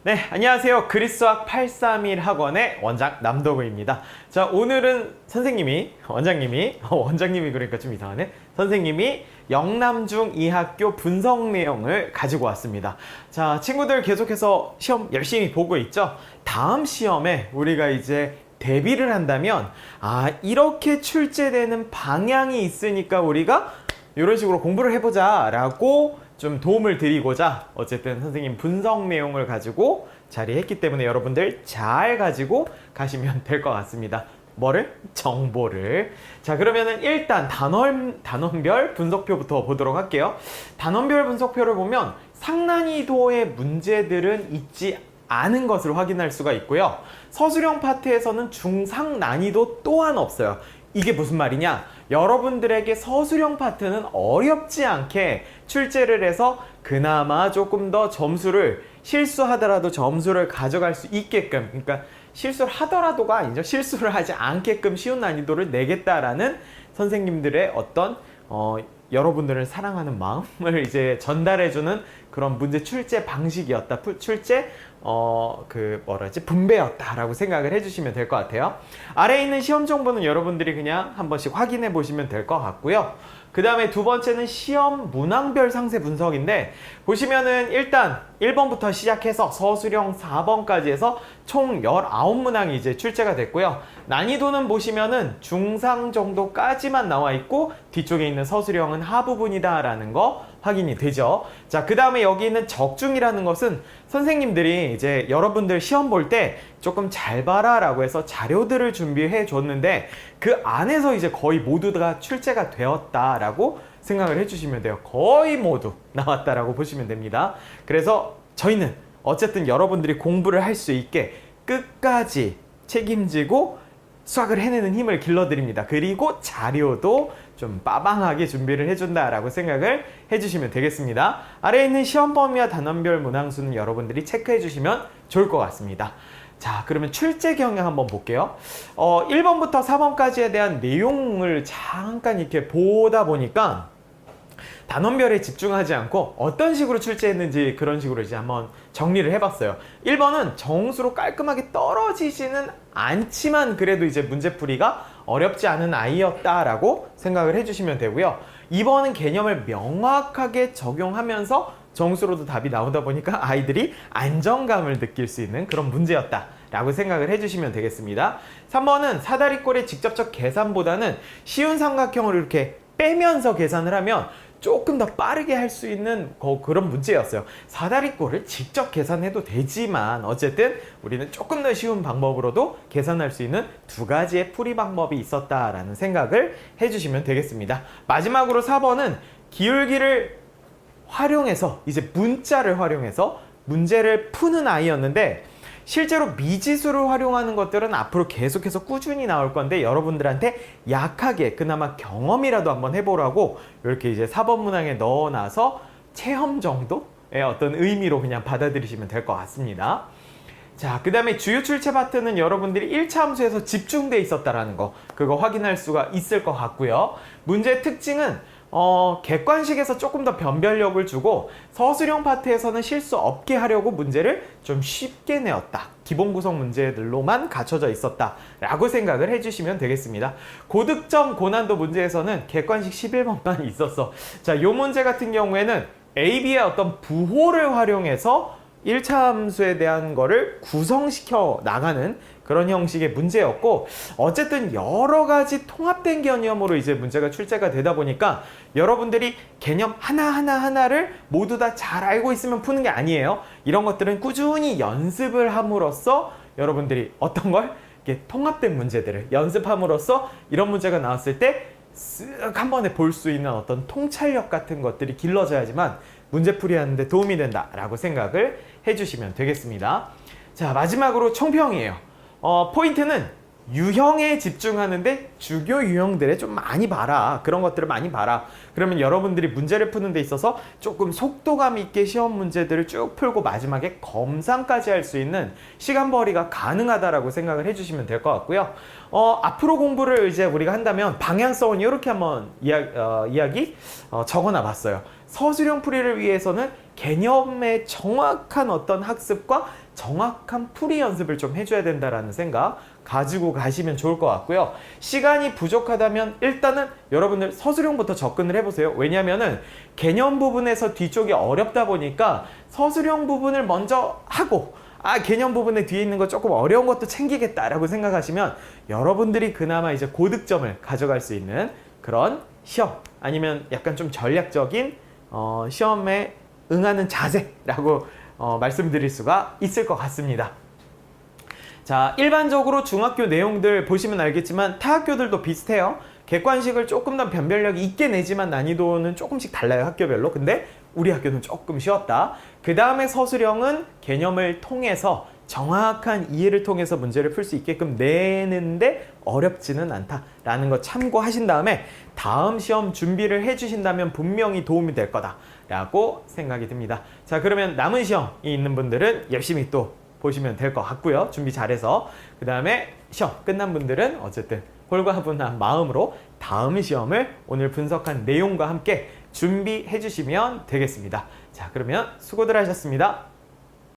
네, 안녕하세요. 그리스학 831 학원의 원장 남도구입니다. 자, 오늘은 원장님이 그러니까 좀 이상하네. 선생님이 영남중 2학교 분석 내용을 가지고 왔습니다. 자, 친구들 계속해서 시험 열심히 보고 있죠? 다음 시험에 우리가 이제 대비를 한다면, 이렇게 출제되는 방향이 있으니까 우리가 이런 식으로 공부를 해보자 라고 좀 도움을 드리고자 어쨌든 선생님 분석 내용을 가지고 자리했기 때문에 여러분들 잘 가지고 가시면 될 것 같습니다. 뭐를? 정보를. 자, 그러면은 일단 단원별 분석표부터 보도록 할게요. 단원별 분석표를 보면 상난이도의 문제들은 있지 않은 것을 확인할 수가 있고요. 서술형 파트에서는 중상 난이도 또한 없어요. 이게 무슨 말이냐? 여러분들에게 서술형 파트는 어렵지 않게 출제를 해서 그나마 조금 더 점수를 실수하더라도 점수를 가져갈 수 있게끔, 그러니까 실수를 하더라도가 아니죠. 실수를 하지 않게끔 쉬운 난이도를 내겠다라는 선생님들의 어떤 여러분들을 사랑하는 마음을 이제 전달해주는 그런 문제 출제 방식이었다. 분배였다라고 생각을 해주시면 될 것 같아요. 아래에 있는 시험 정보는 여러분들이 그냥 한 번씩 확인해 보시면 될 것 같고요. 그 다음에 두 번째는 시험 문항별 상세 분석인데, 보시면은 일단 1번부터 시작해서 서술형 4번까지 해서 총 19문항이 이제 출제가 됐고요. 난이도는 보시면은 중상 정도까지만 나와 있고 뒤쪽에 있는 서술형은 하부분이다 라는 거 확인이 되죠. 자, 그 다음에 여기 있는 적중이라는 것은 선생님들이 이제 여러분들 시험 볼 때 조금 잘 봐라 라고 해서 자료들을 준비해 줬는데, 그 안에서 이제 거의 모두가 출제가 되었다라고 생각을 해주시면 돼요. 거의 모두 나왔다라고 보시면 됩니다. 그래서 저희는 어쨌든 여러분들이 공부를 할 수 있게 끝까지 책임지고 수학을 해내는 힘을 길러드립니다. 그리고 자료도 좀 빠방하게 준비를 해준다라고 생각을 해주시면 되겠습니다. 아래에 있는 시험 범위와 단원별 문항수는 여러분들이 체크해 주시면 좋을 것 같습니다. 자, 그러면 출제 경향 한번 볼게요. 1번부터 4번까지에 대한 내용을 잠깐 이렇게 보다 보니까 단원별에 집중하지 않고 어떤 식으로 출제했는지 그런 식으로 이제 한번 정리를 해봤어요. 1번은 정수로 깔끔하게 떨어지지는 않지만 그래도 이제 문제풀이가 어렵지 않은 아이였다라고 생각을 해주시면 되고요. 2번은 개념을 명확하게 적용하면서 정수로도 답이 나오다 보니까 아이들이 안정감을 느낄 수 있는 그런 문제였다 라고 생각을 해주시면 되겠습니다. 3번은 사다리꼴의 직접적 계산보다는 쉬운 삼각형을 이렇게 빼면서 계산을 하면 조금 더 빠르게 할 수 있는 그런 문제였어요. 사다리꼴을 직접 계산해도 되지만 어쨌든 우리는 조금 더 쉬운 방법으로도 계산할 수 있는 두 가지의 풀이 방법이 있었다라는 생각을 해주시면 되겠습니다. 마지막으로 4번은 기울기를 활용해서 이제 문자를 활용해서 문제를 푸는 아이였는데, 실제로 미지수를 활용하는 것들은 앞으로 계속해서 꾸준히 나올 건데 여러분들한테 약하게 그나마 경험이라도 한번 해보라고 이렇게 이제 4번 문항에 넣어놔서 체험 정도의 어떤 의미로 그냥 받아들이시면 될 것 같습니다. 자, 그 다음에 주요 출제 파트는 여러분들이 1차 함수에서 집중돼 있었다라는 거, 그거 확인할 수가 있을 것 같고요. 문제의 특징은 객관식에서 조금 더 변별력을 주고 서술형 파트에서는 실수 없게 하려고 문제를 좀 쉽게 내었다. 기본 구성 문제들로만 갖춰져 있었다 라고 생각을 해주시면 되겠습니다. 고득점 고난도 문제에서는 객관식 11번만 있었어. 자, 이 문제 같은 경우에는 AB의 어떤 부호를 활용해서 1차 함수에 대한 거를 구성시켜 나가는 그런 형식의 문제였고, 어쨌든 여러 가지 통합된 개념으로 이제 문제가 출제가 되다 보니까 여러분들이 개념 하나를 모두 다 잘 알고 있으면 푸는 게 아니에요. 이런 것들은 꾸준히 연습을 함으로써 여러분들이 어떤 걸 이렇게 통합된 문제들을 연습함으로써 이런 문제가 나왔을 때 쓱 한 번에 볼 수 있는 어떤 통찰력 같은 것들이 길러져야지만 문제풀이 하는데 도움이 된다라고 생각을 해주시면 되겠습니다. 자, 마지막으로 총평이에요. 포인트는 유형에 집중하는데 주교 유형들에 좀 많이 봐라. 그런 것들을 많이 봐라. 그러면 여러분들이 문제를 푸는 데 있어서 조금 속도감 있게 시험 문제들을 쭉 풀고 마지막에 검상까지 할 수 있는 시간 벌이가 가능하다라고 생각을 해주시면 될 것 같고요. 앞으로 공부를 이제 우리가 한다면 방향성은 이렇게 한번 이야기 적어놔 봤어요. 서술형 풀이를 위해서는 개념의 정확한 어떤 학습과 정확한 풀이 연습을 좀 해줘야 된다라는 생각 가지고 가시면 좋을 것 같고요. 시간이 부족하다면 일단은 여러분들 서술형부터 접근을 해보세요. 왜냐면은 개념 부분에서 뒤쪽이 어렵다 보니까 서술형 부분을 먼저 하고 개념 부분에 뒤에 있는 거 조금 어려운 것도 챙기겠다라고 생각하시면 여러분들이 그나마 이제 고득점을 가져갈 수 있는 그런 시험 아니면 약간 좀 전략적인 시험에 응하는 자세라고 말씀드릴 수가 있을 것 같습니다. 자, 일반적으로 중학교 내용들 보시면 알겠지만 타 학교들도 비슷해요. 객관식을 조금 더 변별력이 있게 내지만 난이도는 조금씩 달라요, 학교별로. 근데 우리 학교는 조금 쉬웠다. 그 다음에 서술형은 개념을 통해서 정확한 이해를 통해서 문제를 풀 수 있게끔 내는데 어렵지는 않다라는 거 참고하신 다음에 다음 시험 준비를 해주신다면 분명히 도움이 될 거다라고 생각이 듭니다. 자, 그러면 남은 시험이 있는 분들은 열심히 또 보시면 될 것 같고요. 준비 잘해서. 그 다음에 시험 끝난 분들은 어쨌든 홀가분한 마음으로 다음 시험을 오늘 분석한 내용과 함께 준비해 주시면 되겠습니다. 자, 그러면 수고들 하셨습니다.